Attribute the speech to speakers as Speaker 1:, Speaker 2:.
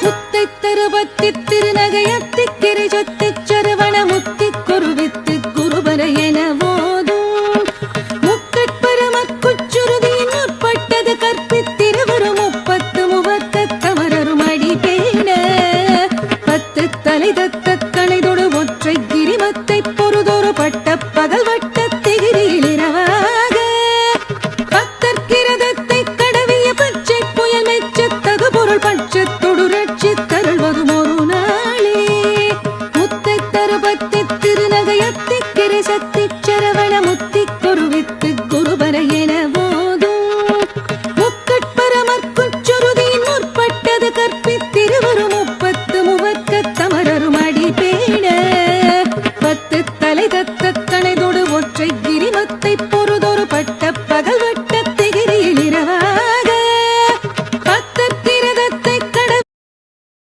Speaker 1: முத்தை தருபத்தி திருநகையத்தி கிரிஜொத்தி சரவண முத்தி குருவித்து குருபர என போதும் முக்கட்பரமக்குச்சுருதியின் முற்பட்டது கற்பித்திருவரு முப்பத்து முவத்த தமரரும் அடிபேன பத்து தலை தத்த கணைதொடு ஒற்றை கிரிமத்தை பொறுதொரு பட்ட பகல் வட்ட திகிரியில் இரவாக பத்தற்கிரதத்தை கடவிய பச்சை புயல் மெச்சத்தகு பொருள் பட்சத்தொடு ரட்சித்தருள்வதும் ஒரு நாளே முத்தை தருபத்தி திருநகையத்தி கிரிசத்தி சரவண முத்தி குருவித்து குருபர என போதும் முக்கட்பரமற்குச்சுருதியின் முற்பட்டது கற்பித்திருவரும்